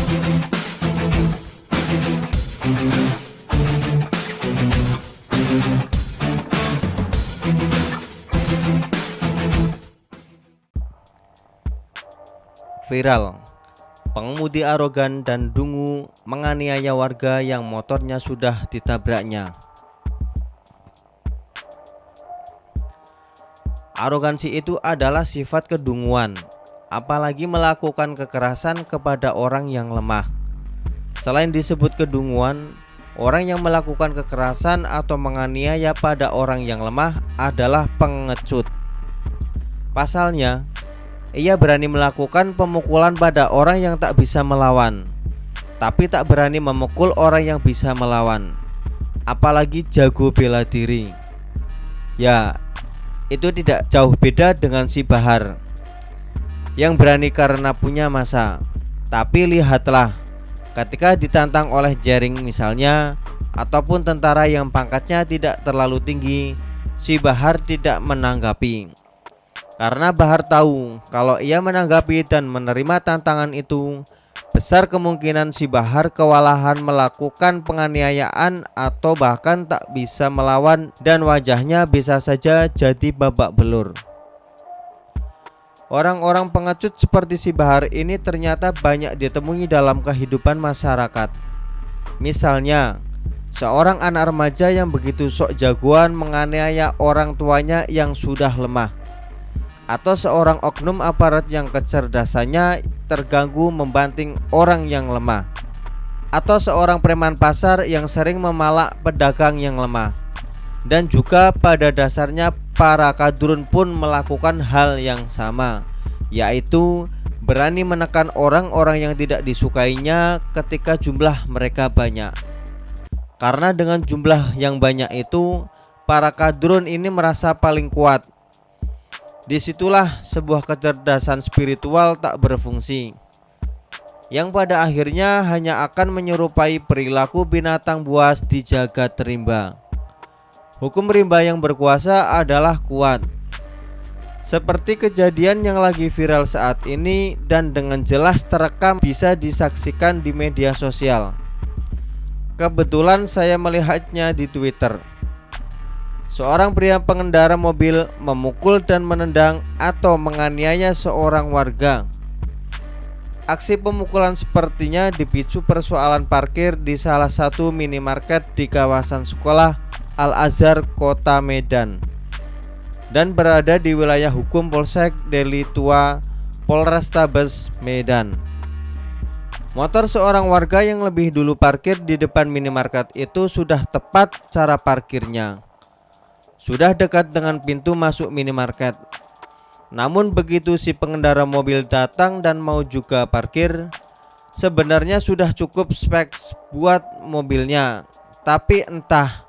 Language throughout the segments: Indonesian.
Viral, pengemudi arogan dan dungu menganiaya warga yang motornya sudah ditabraknya. Arogansi itu adalah sifat kedunguan, apalagi melakukan kekerasan kepada orang yang lemah. Selain disebut kedunguan, orang yang melakukan kekerasan atau menganiaya pada orang yang lemah adalah pengecut. Pasalnya, ia berani melakukan pemukulan pada orang yang tak bisa melawan, tapi tak berani memukul orang yang bisa melawan, apalagi jago bela diri. Ya, itu tidak jauh beda dengan si Bahar yang berani karena punya massa. Tapi lihatlah, ketika ditantang oleh jaring misalnya, ataupun tentara yang pangkatnya tidak terlalu tinggi, si Bahar tidak menanggapi. Karena Bahar tahu kalau ia menanggapi dan menerima tantangan itu, besar kemungkinan si Bahar kewalahan melakukan penganiayaan atau bahkan tak bisa melawan dan wajahnya bisa saja jadi babak belur. Orang-orang pengecut seperti si Bahar ini ternyata banyak ditemui dalam kehidupan masyarakat. Misalnya, seorang anak remaja yang begitu sok jagoan menganiaya orang tuanya yang sudah lemah, atau seorang oknum aparat yang kecerdasannya terganggu membanting orang yang lemah, atau seorang preman pasar yang sering memalak pedagang yang lemah. Dan juga pada dasarnya para kadrun pun melakukan hal yang sama, yaitu berani menekan orang-orang yang tidak disukainya ketika jumlah mereka banyak. Karena dengan jumlah yang banyak itu, para kadrun ini merasa paling kuat. Disitulah sebuah kecerdasan spiritual tak berfungsi, yang pada akhirnya hanya akan menyerupai perilaku binatang buas di jagat rimba. Hukum rimba yang berkuasa adalah kuat, seperti kejadian yang lagi viral saat ini dan dengan jelas terekam bisa disaksikan di media sosial. Kebetulan saya melihatnya di Twitter. Seorang pria pengendara mobil memukul dan menendang atau menganiaya seorang warga. Aksi pemukulan sepertinya dipicu persoalan parkir di salah satu minimarket di kawasan sekolah Al-Azhar, Kota Medan, dan berada di wilayah hukum Polsek Deli Tua, Polrestabes Medan. Motor seorang warga yang lebih dulu parkir di depan minimarket itu sudah tepat cara parkirnya, sudah dekat dengan pintu masuk minimarket. Namun begitu si pengendara mobil datang dan mau juga parkir, sebenarnya sudah cukup spek buat mobilnya. Tapi entah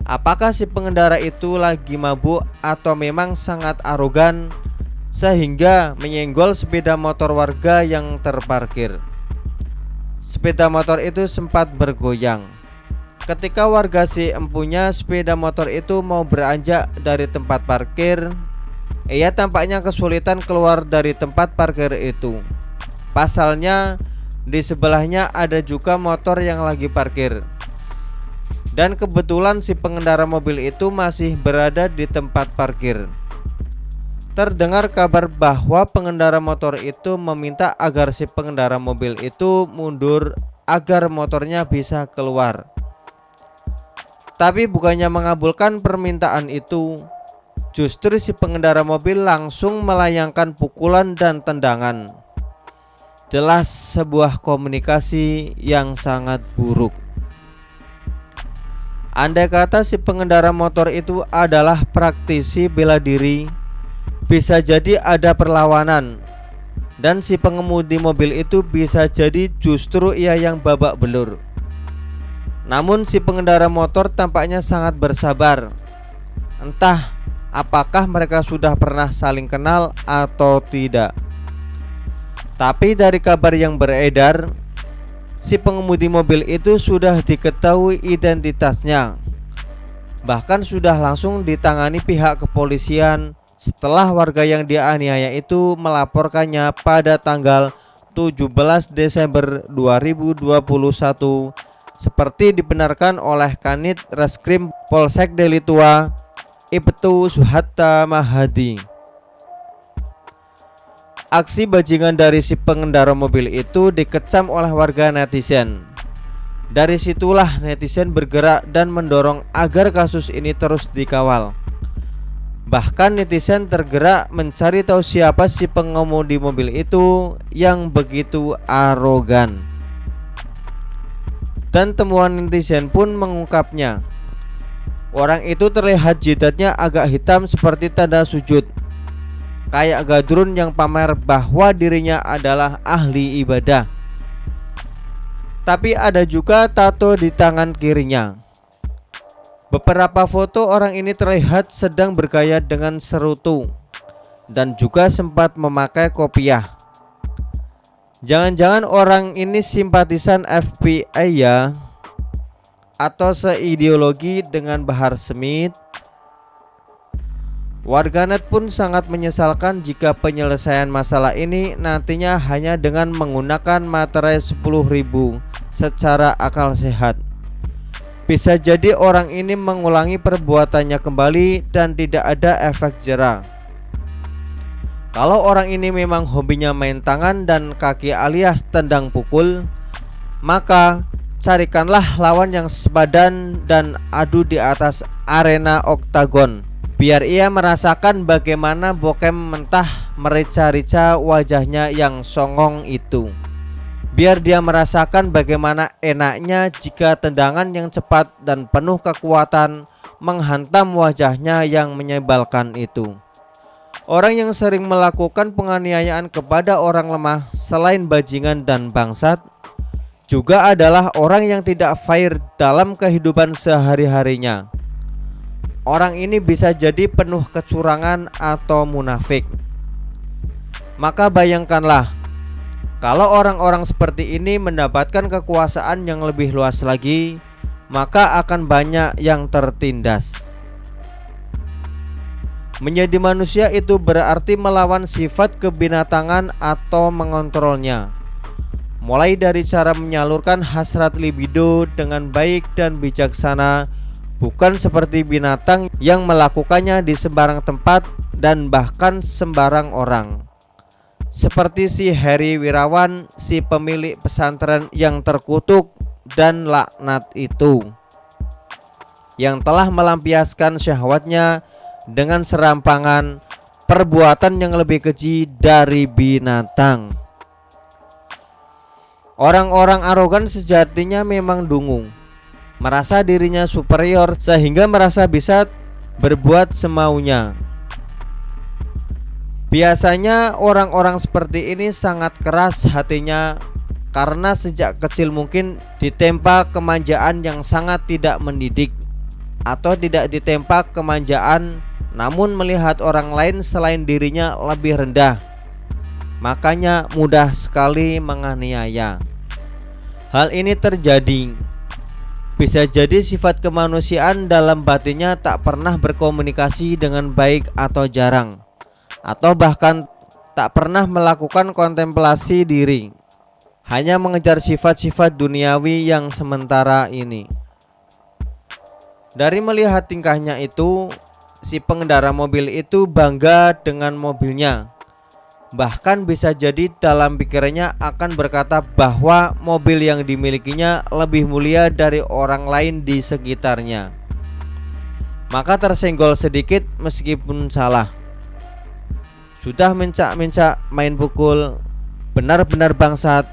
apakah si pengendara itu lagi mabuk atau memang sangat arogan sehingga menyenggol sepeda motor warga yang terparkir. Sepeda motor itu sempat bergoyang. Ketika warga si empunya sepeda motor itu mau beranjak dari tempat parkir, ia tampaknya kesulitan keluar dari tempat parkir itu. Pasalnya di sebelahnya ada juga motor yang lagi parkir, dan kebetulan si pengendara mobil itu masih berada di tempat parkir. Terdengar kabar bahwa pengendara motor itu meminta agar si pengendara mobil itu mundur agar motornya bisa keluar. Tapi bukannya mengabulkan permintaan itu, justru si pengendara mobil langsung melayangkan pukulan dan tendangan. Jelas sebuah komunikasi yang sangat buruk. Andai kata si pengendara motor itu adalah praktisi bela diri, bisa jadi ada perlawanan, dan si pengemudi mobil itu bisa jadi justru ia yang babak belur. Namun si pengendara motor tampaknya sangat bersabar. Entah apakah mereka sudah pernah saling kenal atau tidak. Tapi dari kabar yang beredar, si pengemudi mobil itu sudah diketahui identitasnya. Bahkan sudah langsung ditangani pihak kepolisian setelah warga yang dianiaya itu melaporkannya pada tanggal 17 Desember 2021 seperti dibenarkan oleh Kanit Reskrim Polsek Deli Tua Ibtu Suhatta Mahadi. Aksi bajingan dari si pengendara mobil itu dikecam oleh warga netizen. Dari situlah netizen bergerak dan mendorong agar kasus ini terus dikawal. Bahkan netizen tergerak mencari tahu siapa si pengemudi mobil itu yang begitu arogan. Dan temuan netizen pun mengungkapnya. Orang itu terlihat jidatnya agak hitam seperti tanda sujud, kayak gadrun yang pamer bahwa dirinya adalah ahli ibadah. Tapi ada juga tato di tangan kirinya. Beberapa foto orang ini terlihat sedang bergaya dengan serutu dan juga sempat memakai kopiah. Jangan-jangan orang ini simpatisan FBI ya? Atau seideologi dengan Bahar Smith? Warganet pun sangat menyesalkan jika penyelesaian masalah ini nantinya hanya dengan menggunakan materai 10.000 secara akal sehat. Bisa jadi orang ini mengulangi perbuatannya kembali dan tidak ada efek jera. Kalau orang ini memang hobinya main tangan dan kaki alias tendang pukul, maka carikanlah lawan yang sepadan dan adu di atas arena oktagon, biar ia merasakan bagaimana bokem mentah merica-rica wajahnya yang songong itu. Biar dia merasakan bagaimana enaknya jika tendangan yang cepat dan penuh kekuatan menghantam wajahnya yang menyebalkan itu. Orang yang sering melakukan penganiayaan kepada orang lemah selain bajingan dan bangsat juga adalah orang yang tidak fair dalam kehidupan sehari-harinya. Orang ini bisa jadi penuh kecurangan atau munafik. Maka bayangkanlah, kalau orang-orang seperti ini mendapatkan kekuasaan yang lebih luas lagi, maka akan banyak yang tertindas. Menjadi manusia itu berarti melawan sifat kebinatangan atau mengontrolnya. Mulai dari cara menyalurkan hasrat libido dengan baik dan bijaksana, bukan seperti binatang yang melakukannya di sembarang tempat dan bahkan sembarang orang. Seperti si Heri Wirawan, si pemilik pesantren yang terkutuk dan laknat itu, yang telah melampiaskan syahwatnya dengan serampangan perbuatan yang lebih keji dari binatang. Orang-orang arogan sejatinya memang dungu, merasa dirinya superior sehingga merasa bisa berbuat semaunya. Biasanya orang-orang seperti ini sangat keras hatinya karena sejak kecil mungkin ditempa kemanjaan yang sangat tidak mendidik, atau tidak ditempa kemanjaan namun melihat orang lain selain dirinya lebih rendah, makanya mudah sekali menganiaya. Hal ini terjadi bisa jadi sifat kemanusiaan dalam batinnya tak pernah berkomunikasi dengan baik atau jarang, atau bahkan tak pernah melakukan kontemplasi diri, hanya mengejar sifat-sifat duniawi yang sementara ini. Dari melihat tingkahnya itu, si pengendara mobil itu bangga dengan mobilnya. Bahkan bisa jadi dalam pikirannya akan berkata bahwa mobil yang dimilikinya lebih mulia dari orang lain di sekitarnya. Maka tersenggol sedikit meskipun salah. Sudah mencak-mencak main pukul, benar-benar bangsat.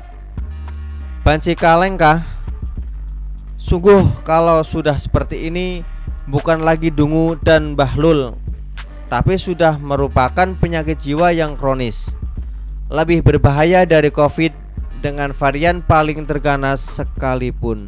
Banci kaleng kah? Sungguh kalau sudah seperti ini bukan lagi dungu dan bahlul, tapi sudah merupakan penyakit jiwa yang kronis, lebih berbahaya dari COVID dengan varian paling terganas sekalipun.